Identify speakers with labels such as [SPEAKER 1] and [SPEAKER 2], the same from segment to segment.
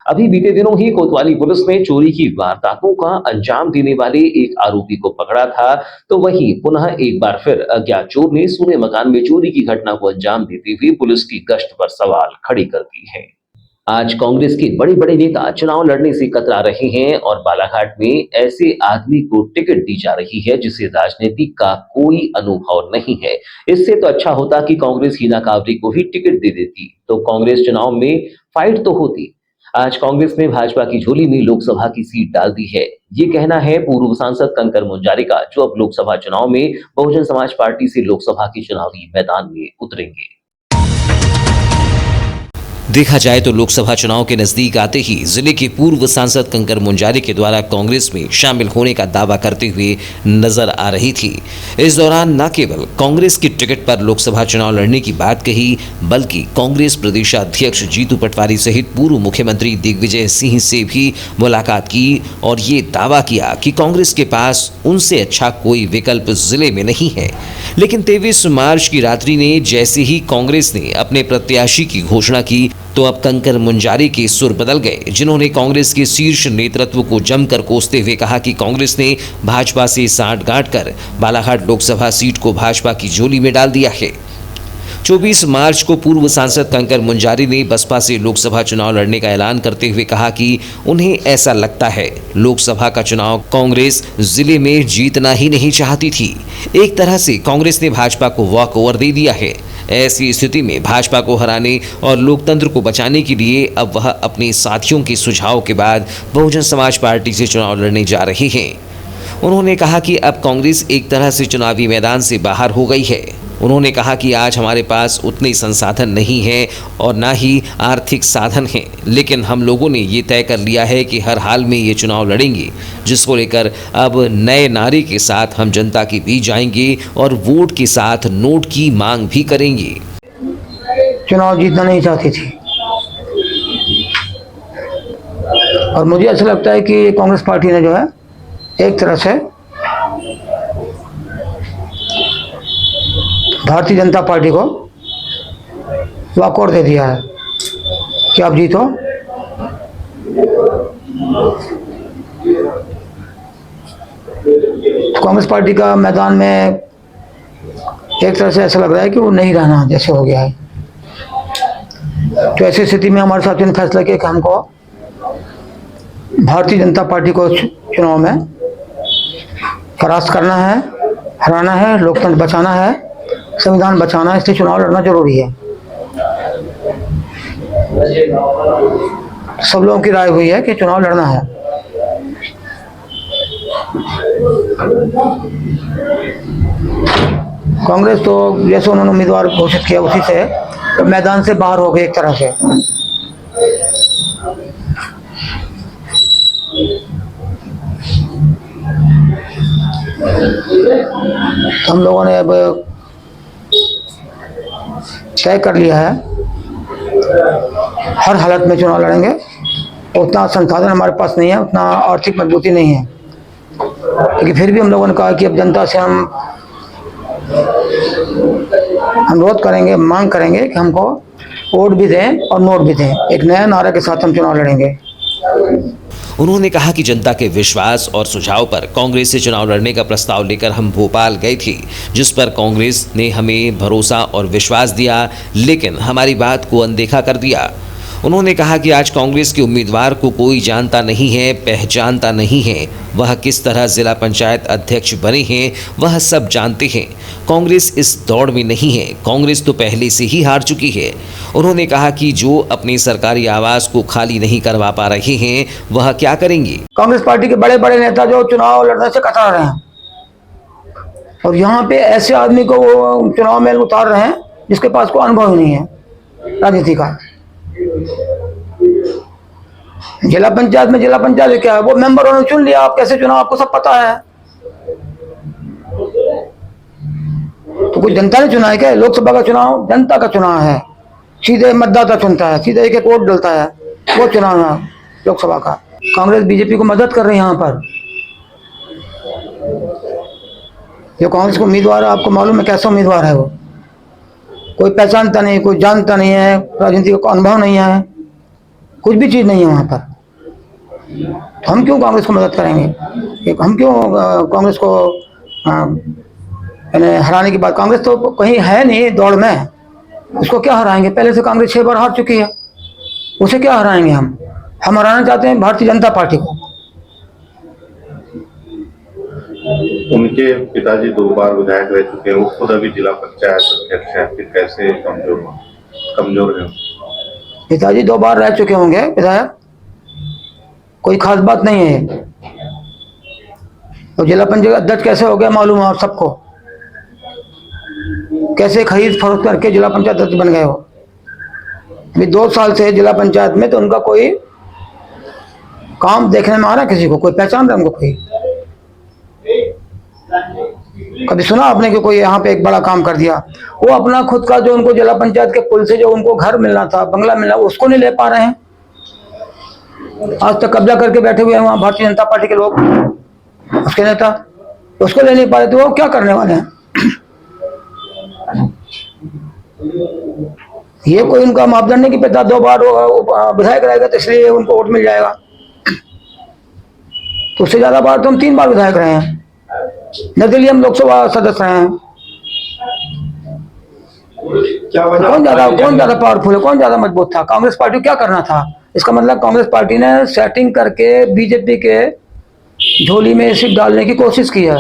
[SPEAKER 1] अभी बीते दिनों ही कोतवाली पुलिस ने चोरी की वारदातों का अंजाम देने वाले एक आरोपी को पकड़ा था, तो वहीं पुनः एक बार फिर अज्ञात चोर ने सूने मकान में चोरी की घटना को अंजाम देते हुए पुलिस की गश्त पर सवाल खड़े कर दिए हैं। आज कांग्रेस के बड़े-बड़े नेता चुनाव लड़ने से कतरा रहे हैं और बालाघाट में ऐसे आदमी को टिकट दी जा रही है जिसे राजनीति का कोई अनुभव नहीं है। इससे तो अच्छा होता कि कांग्रेस हिना कांवरे को ही टिकट दे देती, तो कांग्रेस चुनाव में फाइट तो होती। आज कांग्रेस ने भाजपा की झोली में लोकसभा की सीट डाल दी है। ये कहना है पूर्व सांसद कंकर मुंजारी का, जो अब लोकसभा चुनाव में बहुजन समाज पार्टी से लोकसभा के चुनावी मैदान में उतरेंगे।
[SPEAKER 2] देखा जाए तो लोकसभा चुनाव के नजदीक आते ही जिले के पूर्व सांसद कंकर मुंजारी के द्वारा कांग्रेस में शामिल होने का दावा करते हुए नजर आ रही थी। इस दौरान न केवल कांग्रेस की टिकट पर लोकसभा चुनाव लड़ने की बात कही, बल्कि कांग्रेस प्रदेशाध्यक्ष जीतू पटवारी सहित पूर्व मुख्यमंत्री दिग्विजय सिंह से भी मुलाकात की और ये दावा किया कि कांग्रेस के पास उनसे अच्छा कोई विकल्प जिले में नहीं है। लेकिन 23 मार्च की रात्रि ने जैसे ही कांग्रेस ने अपने प्रत्याशी की घोषणा की, तो अब कंकर मुंजारी के सुर बदल गए, जिन्होंने कांग्रेस के शीर्ष नेतृत्व को जमकर कोसते हुए कहा कि कांग्रेस ने भाजपा से साठगांठ कर बालाघाट लोकसभा सीट को भाजपा की झोली में डाल दिया है। 24 मार्च को पूर्व सांसद कंकर मुंजारी ने बसपा से लोकसभा चुनाव लड़ने का ऐलान करते हुए कहा कि उन्हें ऐसा लगता है लोकसभा का चुनाव कांग्रेस जिले में जीतना ही नहीं चाहती थी। एक तरह से कांग्रेस ने भाजपा को वॉक ओवर दे दिया है। ऐसी स्थिति में भाजपा को हराने और लोकतंत्र को बचाने के लिए अब वह अपने साथियों के सुझाव के बाद बहुजन समाज पार्टी से चुनाव लड़ने जा रहे हैं। उन्होंने कहा कि अब कांग्रेस एक तरह से चुनावी मैदान से बाहर हो गई है। उन्होंने कहा कि आज हमारे पास उतने संसाधन नहीं हैं और ना ही आर्थिक साधन हैं, लेकिन हम लोगों ने ये तय कर लिया है कि हर हाल में ये चुनाव लड़ेंगे, जिसको लेकर अब नए नारे के साथ हम जनता के बीच जाएंगे और वोट के साथ नोट की मांग भी करेंगे।
[SPEAKER 3] चुनाव जीतना नहीं चाहती थी और मुझे ऐसा लगता है कि कांग्रेस पार्टी ने जो है एक तरह से भारतीय जनता पार्टी को वॉकआउट दे दिया है कि आप जीतो। कांग्रेस पार्टी का मैदान में एक तरह से ऐसा लग रहा है कि वो नहीं रहना जैसे हो गया है। तो ऐसी स्थिति में हमारे साथियों ने फैसला किया कि हमको भारतीय जनता पार्टी को चुनाव में परास्त करना है, हराना है, लोकतंत्र बचाना है, संविधान बचाना है, इसलिए चुनाव लड़ना जरूरी है। सब लोगों की राय हुई है कि चुनाव लड़ना है। कांग्रेस तो जैसे उन्होंने उम्मीदवार घोषित किया उसी से तो मैदान से बाहर हो गए एक तरह से। हम लोगों ने अब तय कर लिया है हर हालत में चुनाव लड़ेंगे। उतना संसाधन हमारे पास नहीं है, उतना आर्थिक मजबूती नहीं है, लेकिन फिर भी हम लोगों ने कहा कि अब जनता से हम अनुरोध करेंगे, मांग करेंगे कि हमको वोट भी दें और नोट भी दें। एक नया नारे के साथ हम चुनाव लड़ेंगे।
[SPEAKER 2] उन्होंने कहा कि जनता के विश्वास और सुझाव पर कांग्रेस से चुनाव लड़ने का प्रस्ताव लेकर हम भोपाल गए थे, जिस पर कांग्रेस ने हमें भरोसा और विश्वास दिया, लेकिन हमारी बात को अनदेखा कर दिया। उन्होंने कहा कि आज कांग्रेस के उम्मीदवार को कोई जानता नहीं है, पहचानता नहीं है। वह किस तरह जिला पंचायत अध्यक्ष बने हैं वह सब जानते हैं। कांग्रेस इस दौड़ में नहीं है, कांग्रेस तो पहले से ही हार चुकी है। उन्होंने कहा कि जो अपने सरकारी आवास को खाली नहीं करवा पा रहे हैं वह क्या करेंगे।
[SPEAKER 3] कांग्रेस पार्टी के बड़े बड़े नेता जो चुनाव लड़ने से कतरा रहे हैं और यहाँ पे ऐसे आदमी को वो चुनाव में उतार रहे हैं जिसके पास कोई अनुभव नहीं है राजनीति का। जिला पंचायत में जिला पंचायत क्या है, वो मेंबर उन्होंने चुन लिया, आप कैसे चुनाव आपको सब पता है। तो कुछ जनता ने चुना है क्या? लोकसभा का चुनाव जनता का चुनाव है, सीधे मतदाता चुनता है, सीधे एक वोट डलता है, वो चुनाव है लोकसभा का। कांग्रेस बीजेपी को मदद कर रही है यहाँ पर। जो कांग्रेस का उम्मीदवार है आपको मालूम है कैसा उम्मीदवार है वो, कोई पहचानता नहीं, कोई जानता नहीं है, राजनीति का अनुभव नहीं है। कुछ भी चीज़ नहीं है वहाँ पर। तो हम क्यों कांग्रेस को मदद करेंगे? हम क्यों कांग्रेस को यानी हराने की बात? कांग्रेस तो कहीं है नहीं दौड़ में, उसको क्या हराएंगे? पहले से कांग्रेस 6 बार हार चुकी है, उसे क्या हराएंगे हम? हराना चाहते हैं भारतीय जनता पार्टी को।
[SPEAKER 4] उनके पिताजी 2 बार विधायक रह चुके हैं, वो खुद अभी जिला पंचायत अध्यक्ष है, फिर कैसे कमजोर है?
[SPEAKER 3] पिताजी 2 बार रह चुके होंगे विधायक, कोई खास बात नहीं है। तो जिला पंचायत अध्यक्ष कैसे हो गया मालूम है आप सबको, कैसे खरीद फरोख्त करके जिला पंचायत अध्यक्ष बन गए हो। अभी 2 साल से जिला पंचायत में, तो उनका कोई काम देखने में आ रहा है किसी को? कोई पहचान रहा है उनको? कोई कभी सुना आपने कि कोई यहाँ पे एक बड़ा काम कर दिया? वो अपना खुद का जो उनको जिला पंचायत के पुल से जो उनको घर मिलना था, बंगला मिलना, उसको नहीं ले पा रहे हैं। आज तक कब्जा करके बैठे हुए हैं वहाँ भारतीय जनता पार्टी के लोग, उसके नेता, उसको ले नहीं पा रहे, तो वो क्या करने वाले हैं? ये कोई उनका मापदंड नहीं कि पिता 2 बार विधायक रहेगा तो इसलिए उनको वोट मिल जाएगा। तो उससे ज्यादा बार तो हम 3 बार विधायक रहे हैं, निर्दलीय हम लोकसभा सदस्य रहे हैं। कौन ज्यादा पावरफुल है, कौन ज्यादा मजबूत था? कांग्रेस पार्टी को क्या करना था? इसका मतलब कांग्रेस पार्टी ने सेटिंग करके बीजेपी के झोली में सिर्फ डालने की कोशिश की है,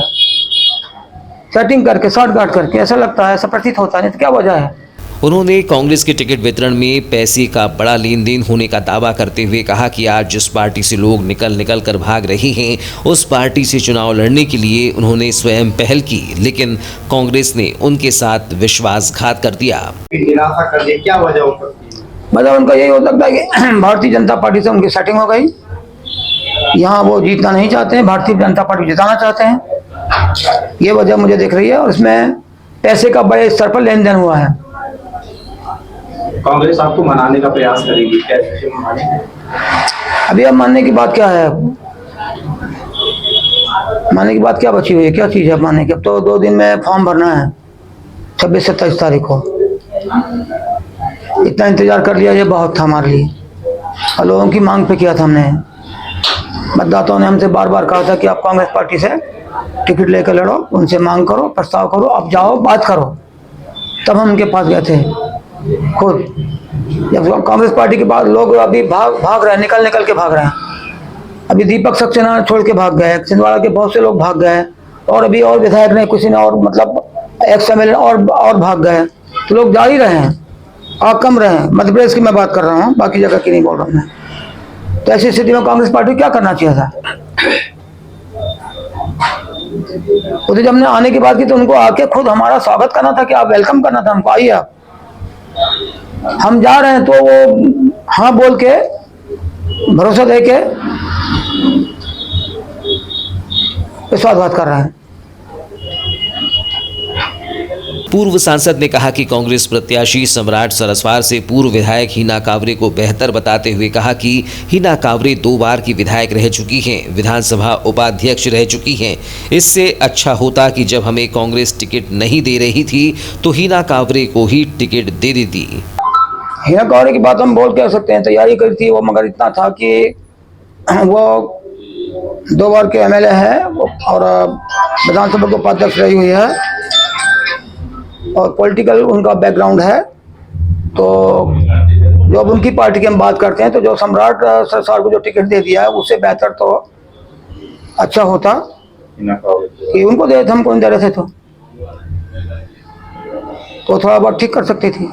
[SPEAKER 3] सेटिंग करके, साठगांठ करके, ऐसा लगता है, ऐसा प्रतीत होता है। नहीं तो क्या वजह है?
[SPEAKER 2] उन्होंने कांग्रेस के टिकट वितरण में पैसे का बड़ा लेन देन होने का दावा करते हुए कहा कि आज जिस पार्टी से लोग निकल कर भाग रहे हैं, उस पार्टी से चुनाव लड़ने के लिए उन्होंने स्वयं पहल की, लेकिन कांग्रेस ने उनके साथ विश्वासघात कर दिया।
[SPEAKER 4] क्या वजह हो सकती है?
[SPEAKER 3] मतलब उनका यही हो सकता है कि भारतीय जनता पार्टी से उनकी सेटिंग हो गई, यहाँ वो जीतना नहीं चाहते हैं, भारतीय जनता पार्टी जिताना चाहते हैं, ये वजह मुझे दिख रही है। और इसमें पैसे का बड़े स्तर पर लेन देन हुआ है।
[SPEAKER 5] कांग्रेस आपको मनाने का प्रयास करेगी, कैसे मनाएंगे?
[SPEAKER 3] अभी अब मानने की बात क्या है? मानने की बात क्या बची हुई है? क्या चीज़ है मानने की? अब तो 2 दिन में फॉर्म भरना है, 26-27 तारीख को। इतना इंतजार कर लिया, ये बहुत था हमारे लिए, और लोगों की मांग पे किया था हमने। मतदाताओं ने हमसे बार बार कहा था कि आप कांग्रेस पार्टी से टिकट लेकर लड़ो, उनसे मांग करो, प्रस्ताव करो, आप जाओ, बात करो। तब हम उनके पास गए थे खुद। जब कांग्रेस पार्टी के बाद लोग अभी भाग रहे हैं, निकल के भाग रहे हैं। अभी दीपक सक्सेना छोड़ के भाग गए, छिंदवाड़ा के बहुत से लोग भाग गए, और अभी और विधायक ने, किसी ने और, मतलब XMLA और भाग गए। तो लोग जा ही रहे हैं और कम रहे हैं। मध्य प्रदेश की मैं बात कर रहा हूँ, बाकी जगह की नहीं बोल रहा हूँ मैं। तो ऐसी स्थिति में कांग्रेस पार्टी क्या करना चाहिए था? उसे जब हमने आने की बात की तो उनको आके खुद हमारा स्वागत करना था, कि आप वेलकम करना था हमको, आइए आप, हम जा रहे हैं। तो वो हाँ बोल के, भरोसा दे के विश्वासघात कर रहे हैं।
[SPEAKER 2] पूर्व सांसद ने कहा कि कांग्रेस प्रत्याशी सम्राट सरस्वार से पूर्व विधायक हिना कांवरे को बेहतर बताते हुए कहा कि हिना कांवरे 2 बार की विधायक रह चुकी हैं, विधानसभा उपाध्यक्ष रह चुकी हैं। इससे अच्छा होता कि जब हमें कांग्रेस टिकट नहीं दे रही थी तो हिना कांवरे को ही टिकट दे देती।
[SPEAKER 3] हिना कांवरे की बात हम बोल कह सकते हैं, तैयारी करी थी वो, मगर इतना था कि वो 2 बार के MLA है और विधानसभा के उपाध्यक्ष रही हुई है, और पॉलिटिकल उनका बैकग्राउंड है। तो जब उनकी पार्टी की हम बात करते हैं, तो जो सम्राट सरस्वार को जो टिकट दे दिया है, उससे बेहतर तो अच्छा होता कि उनको दे, हमको नहीं दे रहे थे तो थोड़ा बहुत ठीक कर सकती थी।